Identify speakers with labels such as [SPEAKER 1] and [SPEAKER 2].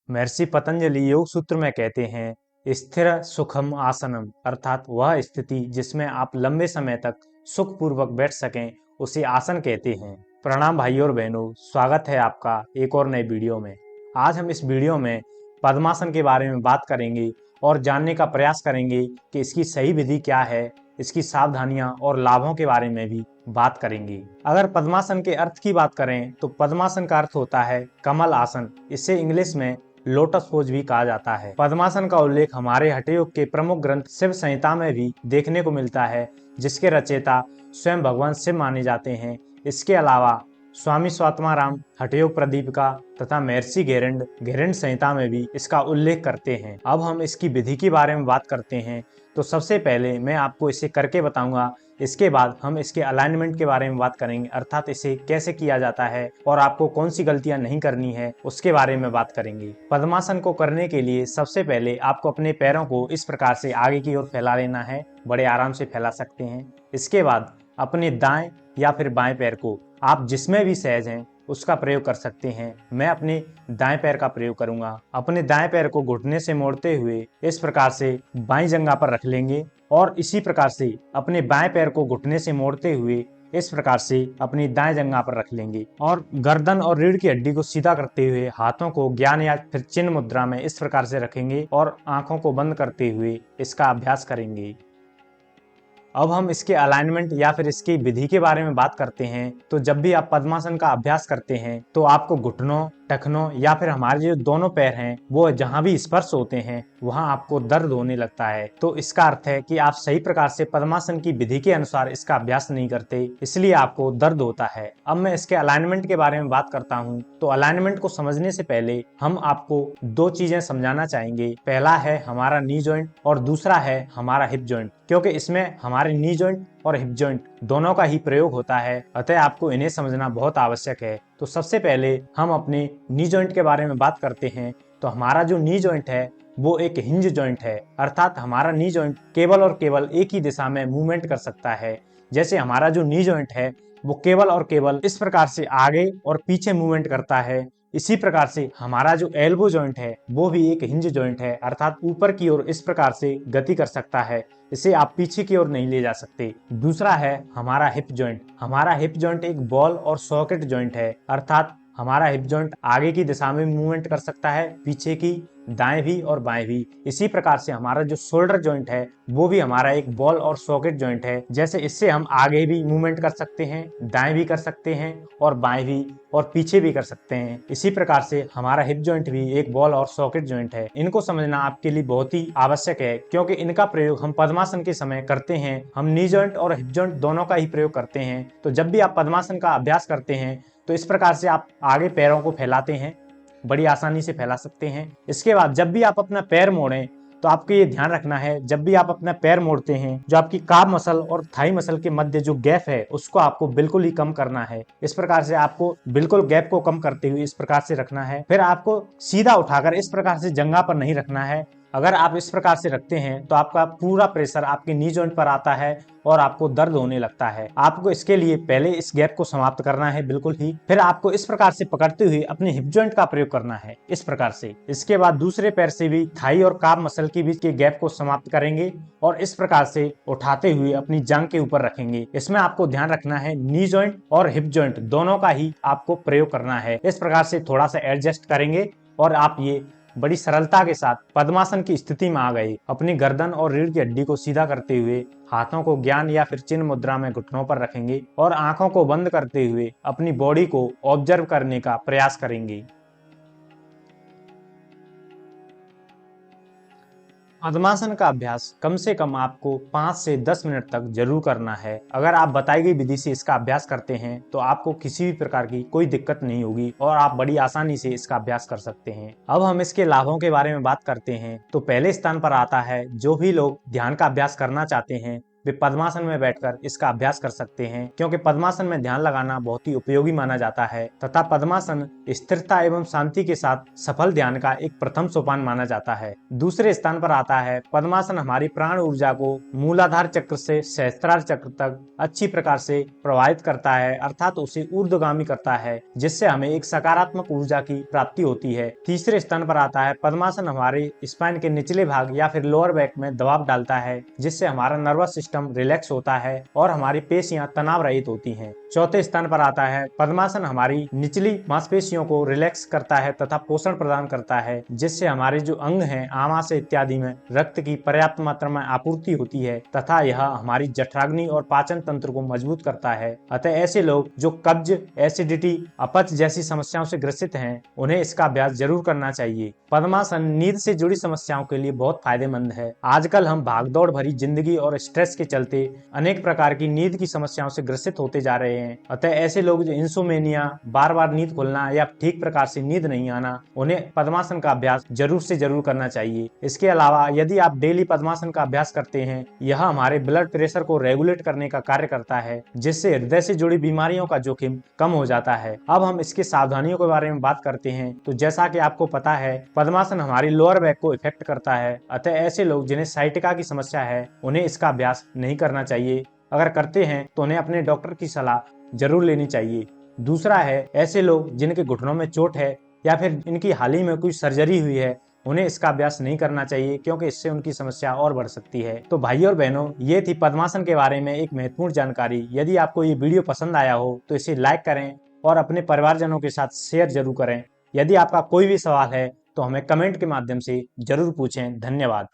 [SPEAKER 1] महर्षि पतंजलि योग सूत्र में कहते हैं स्थिर सुखम आसनम, अर्थात वह स्थिति जिसमें आप लंबे समय तक सुखपूर्वक बैठ सकें उसे आसन कहते हैं। प्रणाम भाइयों और बहनों, स्वागत है आपका एक और नए वीडियो में। आज हम इस वीडियो में पद्मासन के बारे में बात करेंगे और जानने का प्रयास करेंगे कि इसकी सही विधि क्या है, इसकी सावधानियां और लाभों के बारे में भी बात करेंगे। अगर पद्मासन के अर्थ की बात करें तो पद्मासन का अर्थ होता है कमल आसन। इसे इंग्लिश में लोटस पोज भी कहा जाता है। पद्मासन का उल्लेख हमारे हठयोग के प्रमुख ग्रंथ शिव संहिता में भी देखने को मिलता है, जिसके रचयिता स्वयं भगवान शिव माने जाते हैं। इसके अलावा स्वामी स्वात्माराम हठयोग प्रदीपिका तथा महर्षि घेरंड संहिता में भी इसका उल्लेख करते हैं। अब हम इसकी विधि के बारे में बात करते हैं। तो सबसे पहले मैं आपको इसे करके बताऊंगा। इसके बाद हम इसके अलाइनमेंट के बारे में बात करेंगे, अर्थात इसे कैसे किया जाता है और आपको कौन सी गलतियां नहीं करनी है उसके बारे में बात करेंगे। पद्मासन को करने के लिए सबसे पहले आपको अपने पैरों को इस प्रकार से आगे की ओर फैला लेना है। बड़े आराम से फैला सकते हैं। इसके बाद अपने दाएं या फिर बाएं पैर को आप जिसमें भी सहज हैं उसका प्रयोग कर सकते हैं। मैं अपने दाएं पैर का प्रयोग करूंगा। अपने दाएं पैर को घुटने से मोड़ते हुए इस प्रकार से बाईं जंघा पर रख लेंगे और इसी प्रकार से अपने बाएं पैर को घुटने से मोड़ते हुए इस प्रकार से अपनी दाएं जंघा पर रख लेंगे और गर्दन और रीढ़ की हड्डी को सीधा करते हुए हाथों को ज्ञान या फिर चिन्ह मुद्रा में इस प्रकार से रखेंगे और आंखों को बंद करते हुए इसका अभ्यास करेंगे। अब हम इसके अलाइनमेंट या फिर इसकी विधि के बारे में बात करते हैं। तो जब भी आप पद्मासन का अभ्यास करते हैं तो आपको घुटनों, टखनों या फिर हमारे जो दोनों पैर हैं वो जहां भी स्पर्श होते हैं वहां आपको दर्द होने लगता है। तो इसका अर्थ है कि आप सही प्रकार से पद्मासन की विधि के अनुसार इसका अभ्यास नहीं करते, इसलिए आपको दर्द होता है। अब मैं इसके अलाइनमेंट के बारे में बात करता हूँ। तो अलाइनमेंट को समझने से पहले हम आपको दो चीजें समझाना चाहेंगे। पहला है हमारा नी जॉइंट और दूसरा है हमारा हिप जॉइंट, क्योंकि इसमें हमारे नी जॉइंट और हिप जॉइंट दोनों का ही प्रयोग होता है, अतः आपको इन्हें समझना बहुत आवश्यक है। तो सबसे पहले हम अपने नी जॉइंट के बारे में बात करते हैं। तो हमारा जो नी जॉइंट है वो एक हिंज जॉइंट है, अर्थात हमारा नी जॉइंट केवल और केवल एक ही दिशा में मूवमेंट कर सकता है। जैसे हमारा जो नी जॉइंट है वो केवल और केवल इस प्रकार से आगे और पीछे मूवमेंट करता है। इसी प्रकार से हमारा जो एल्बो जॉइंट है वो भी एक हिंज जॉइंट है, अर्थात ऊपर की ओर इस प्रकार से गति कर सकता है। इसे आप पीछे की ओर नहीं ले जा सकते। दूसरा है हमारा हिप जॉइंट। हमारा हिप जॉइंट एक बॉल और सॉकेट जॉइंट है, अर्थात हमारा हिप जॉइंट आगे की दिशा में मूवमेंट कर सकता है, पीछे की, दाएं भी और बाएं भी। इसी प्रकार से हमारा जो शोल्डर जॉइंट है वो भी हमारा एक बॉल और सॉकेट जॉइंट है। जैसे इससे हम आगे भी मूवमेंट कर सकते हैं, दाएं भी कर सकते हैं और बाएं भी और पीछे भी कर सकते हैं। इसी प्रकार से हमारा हिप जॉइंट भी एक बॉल और सॉकेट जॉइंट है। इनको समझना आपके लिए बहुत ही आवश्यक है, क्योंकि इनका प्रयोग हम पद्मासन के समय करते हैं। हम नी जॉइंट और हिप जॉइंट दोनों का ही प्रयोग करते हैं। तो जब भी आप पद्मासन का अभ्यास करते हैं तो इस प्रकार से आप आगे पैरों को फैलाते हैं, बड़ी आसानी से फैला सकते हैं। इसके बाद जब भी आप अपना पैर मोड़ें तो आपको ये ध्यान रखना है, जब भी आप अपना पैर मोड़ते हैं जो आपकी काफ मसल और थाई मसल के मध्य जो गैप है उसको आपको बिल्कुल ही कम करना है। इस प्रकार से आपको बिल्कुल गैप को कम करते हुए इस प्रकार से रखना है। फिर आपको सीधा उठाकर इस प्रकार से जंघा पर नहीं रखना है। अगर आप इस प्रकार से रखते हैं तो आपका पूरा प्रेशर आपके नी जॉइंट पर आता है और आपको दर्द होने लगता है। आपको इसके लिए पहले इस गैप को समाप्त करना है बिल्कुल ही। फिर आपको इस प्रकार से पकड़ते हुए अपने हिप जॉइंट का प्रयोग करना है, इस प्रकार से। इसके बाद दूसरे पैर से भी थाई और काफ मसल के बीच के गैप को समाप्त करेंगे और इस प्रकार से उठाते हुए अपनी जांघ के ऊपर रखेंगे। इसमें आपको ध्यान रखना है नी जॉइंट और हिप जॉइंट दोनों का ही आपको प्रयोग करना है। इस प्रकार से थोड़ा सा एडजस्ट करेंगे और आप ये बड़ी सरलता के साथ पद्मासन की स्थिति में आ गए। अपनी गर्दन और रीढ़ की हड्डी को सीधा करते हुए हाथों को ज्ञान या फिर चिन्ह मुद्रा में घुटनों पर रखेंगे और आंखों को बंद करते हुए अपनी बॉडी को ऑब्जर्व करने का प्रयास करेंगे। पद्मासन का अभ्यास कम से कम आपको 5 से 10 मिनट तक जरूर करना है। अगर आप बताई गई विधि से इसका अभ्यास करते हैं तो आपको किसी भी प्रकार की कोई दिक्कत नहीं होगी और आप बड़ी आसानी से इसका अभ्यास कर सकते हैं। अब हम इसके लाभों के बारे में बात करते हैं। तो पहले स्थान पर आता है जो भी लोग ध्यान का अभ्यास करना चाहते हैं, वे पद्मासन में बैठकर इसका अभ्यास कर सकते हैं, क्योंकि पद्मासन में ध्यान लगाना बहुत ही उपयोगी माना जाता है तथा पद्मासन स्थिरता एवं शांति के साथ सफल ध्यान का एक प्रथम सोपान माना जाता है। दूसरे स्थान पर आता है पद्मासन हमारी प्राण ऊर्जा को मूलाधार चक्र से सहस्त्रार चक्र तक अच्छी प्रकार से प्रभावित करता है, अर्थात उसे ऊर्ध्वगामी करता है, जिससे हमें एक सकारात्मक ऊर्जा की प्राप्ति होती है। तीसरे स्थान पर आता है पद्मासन हमारे स्पाइन के निचले भाग या फिर लोअर बैक में दबाव डालता है, जिससे हमारा नर्वस सिस्टम रिलैक्स होता है और हमारी पेशियां तनाव रहित होती हैं। चौथे स्थान पर आता है पद्मासन हमारी निचली मांसपेशियों को रिलैक्स करता है तथा पोषण प्रदान करता है, जिससे हमारे जो अंग हैं आमाशय इत्यादि में रक्त की पर्याप्त मात्रा में आपूर्ति होती है तथा यह हमारी जठराग्नि और पाचन तंत्र को मजबूत करता है। अतः ऐसे लोग जो कब्ज, एसिडिटी, अपच जैसी समस्याओं से ग्रसित हैं, उन्हें इसका अभ्यास जरूर करना चाहिए। पद्मासन नींद से जुड़ी समस्याओं के लिए बहुत फायदेमंद है। आजकल हम भागदौड़ भरी जिंदगी और स्ट्रेस के चलते अनेक प्रकार की नींद की समस्याओं से ग्रसित होते जा रहे हैं। अतः ऐसे लोग जो इंसोमेनिया, बार बार नींद खुलना या ठीक प्रकार से नींद नहीं आना, उन्हें पद्मासन का अभ्यास जरूर से जरूर करना चाहिए। इसके अलावा यदि आप डेली पद्मासन का अभ्यास करते हैं, यह हमारे ब्लड प्रेशर को रेगुलेट करने का कार्य करता है, जिससे हृदय से जुड़ी बीमारियों का जोखिम कम हो जाता है। अब हम इसकी सावधानियों के बारे में बात करते हैं। तो जैसा कि आपको पता है, पद्मासन हमारी लोअर बैक को इफेक्ट करता है। अतः ऐसे लोग जिन्हें साइटिका की समस्या है, उन्हें इसका अभ्यास नहीं करना चाहिए। अगर करते हैं तो उन्हें अपने डॉक्टर की सलाह जरूर लेनी चाहिए। दूसरा है ऐसे लोग जिनके घुटनों में चोट है या फिर इनकी हाल ही में कोई सर्जरी हुई है, उन्हें इसका अभ्यास नहीं करना चाहिए, क्योंकि इससे उनकी समस्या और बढ़ सकती है। तो भाइयों और बहनों, ये थी पद्मासन के बारे में एक महत्वपूर्ण जानकारी। यदि आपको ये वीडियो पसंद आया हो तो इसे लाइक करें और अपने परिवारजनों के साथ शेयर जरूर करें। यदि आपका कोई भी सवाल है तो हमें कमेंट के माध्यम से जरूर पूछें। धन्यवाद।